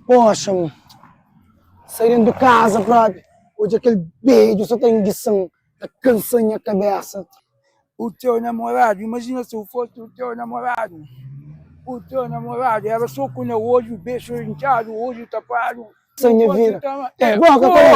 Poxa, mano, saindo de casa, brother. Hoje aquele beijo só tem guição, tá cansando minha cabeça. O teu namorado, imagina se eu fosse o teu namorado. O teu namorado era soco no olho, beijo inchado, olho tapado. Sem minha vida. É, boa, qual é,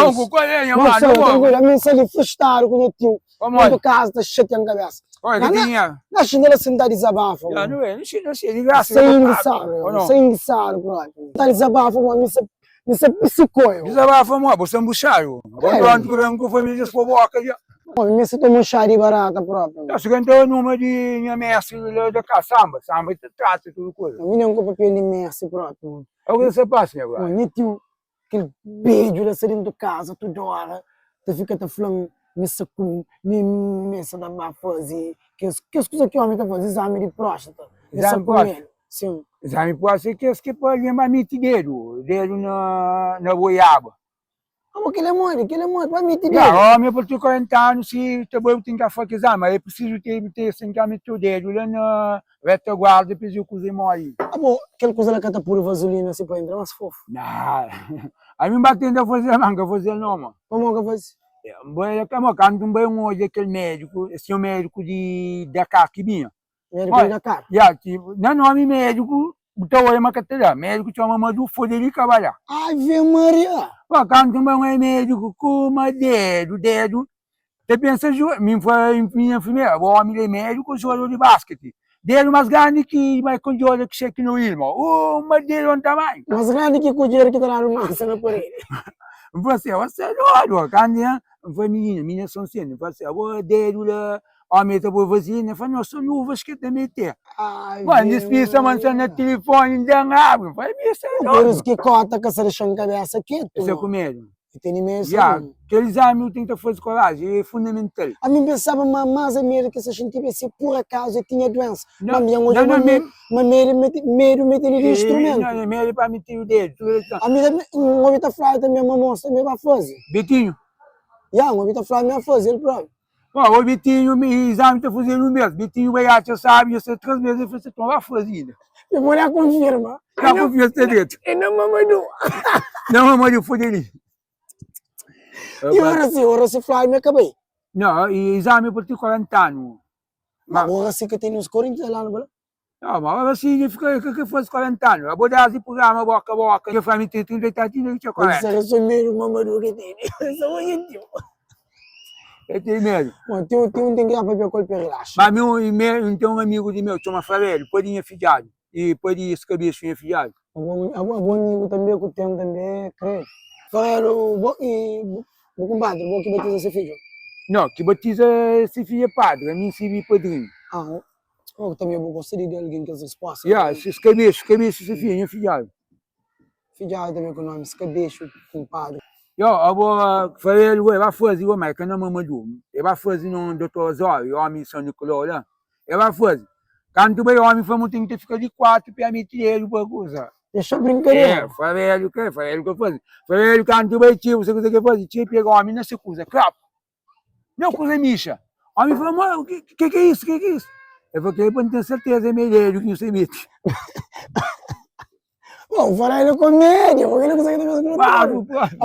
não, mano? tranquilo, a mim se ele frustrado com o tio. Vamos Dentro lá. de casa, tá chateando a cabeça. Olha, que dinheiro. Na chinela sem dar desabafo, Já mano. não é, não sei, de graça. Sem enguiçado, ou não? sem enguiçado, brother. Dar desabafo, mano, me se psicóio. Desabafa, mano, você é um buchaio. Vamos lá no programa que eu fui me desfoboca já. Mano, me se tomou chari barata própria. Já segundo o número de minha mestre da caçamba, samba, trata, tudo coisa. A minha é um papel de merda próprio, mano. É o que você passa, meu Mano, agora. nem tio, aquele beijo lá saindo de casa, toda hora. Tu fica te falando, me sacou, me essa da fazer. Que as coisas que o homem tá fazendo, exame de próstata. Exame de próstata? Sim. Exame pode ser que esse pode vir mais dedo na goiaba. Como que ele é muito, vai meter dedo. Já, homem, por ter 40 anos, se também tem que fazer exame, mas eu preciso ter assim, que meter o dedo lá na retaguarda, depois eu cozinho morrer. Ah, bom, aquela coisa lá que tá pura vaselina assim pra entrar, mas fofo. Não, aí me batendo a fazer manga, fazer não, mano. Como que faz? Quando um bem hoje, aquele médico, esse é o médico da Carquibinha. Médico da cara. Já, tipo, não é nome médico, então olha uma cadeira, médico chama Madu Foderi Cavalhar. Ave Maria! Quando também é médico, com dedo, você pensa, minha enfermeira, o homem é médico, jogador de basquete. Dedo mais grande que vai com dinheiro que cheque no irmão. Mas dedo não tá mais. Mais grande que o dinheiro que tá lá no massa na parede. Você é doido, quando foi menina são cenas, você, o dedo lá, homem tá por vazina, falei, nossa, luvas que também tem. Mano, despisa, mano, no telefone, não dá água. Falei, isso é por isso que corta com essa deixando cabeça quieto. Isso é comédia. E tem mesmo. Já, aquele exame tem que fazer coragem, é fundamental. A mim pensava mais a medo que se a gente tivesse por acaso eu tinha doença. Não, mas medo meter o instrumento. Não, é medo para meter o dedo. A mim não me tá falando também uma moça também vai fazer. Betinho. Já, não me tá falando minha fazer ele próprio. O Betinho, o exame está fazendo o mesmo. Betinho vai lá, você sabe, você 3 meses você toma lá fazendo. Eu vou lá confirma. Já confia o dedo. E não mamadou. Não, mamadou, foderi. E ora se fly me acabei. Não, e exame por ter 40 anos. Mas agora sim que tem uns 40 lá no Brasil. Não, mas agora sim que fosse 40 anos. A boda assim programa boca a boca. Que foi me ter 30 e tinha 40. Isso era só meio mamadou que tem. Isso é íntimo. Eu tenho medo. Bom, tem que ir para o corpo e relaxa. Mas tem um amigo de meu, chama Farelo, pode ir filhado. E pode ir escrever se filhado. Bom amigo também que tem também, creio. Farelo, vou compadre, vou que batiza esse filho. Não, que batiza esse filho é padre, a mim se vi padrinho. Ah, eu também vou gostar de alguém que é resposta. Já, se escrever esse filho é filhado. Filhado também com o nome, escabecho, compadre. Eu vou fazer, vai fazer, mas que não mamadou. Eu vai fazer no doutor Zóio, homem em São Nicolau lá. Eu vai fazer. Quando tu vai homem, vamos ter que ficar de 4 para meter ele para coisa. Deixa brincadeira. Farelo, que eu faço. Farelo, quando tu vai tio, você consegue fazer, tio, pega o homem nessa coisa, crap. Não, coisa micha. O homem fala, mano, o que é isso? Que é isso? Eu falei, para não ter certeza, é melhor do que você mete. Bom, o Farelo é comédia, porque ele consegue ter coisa.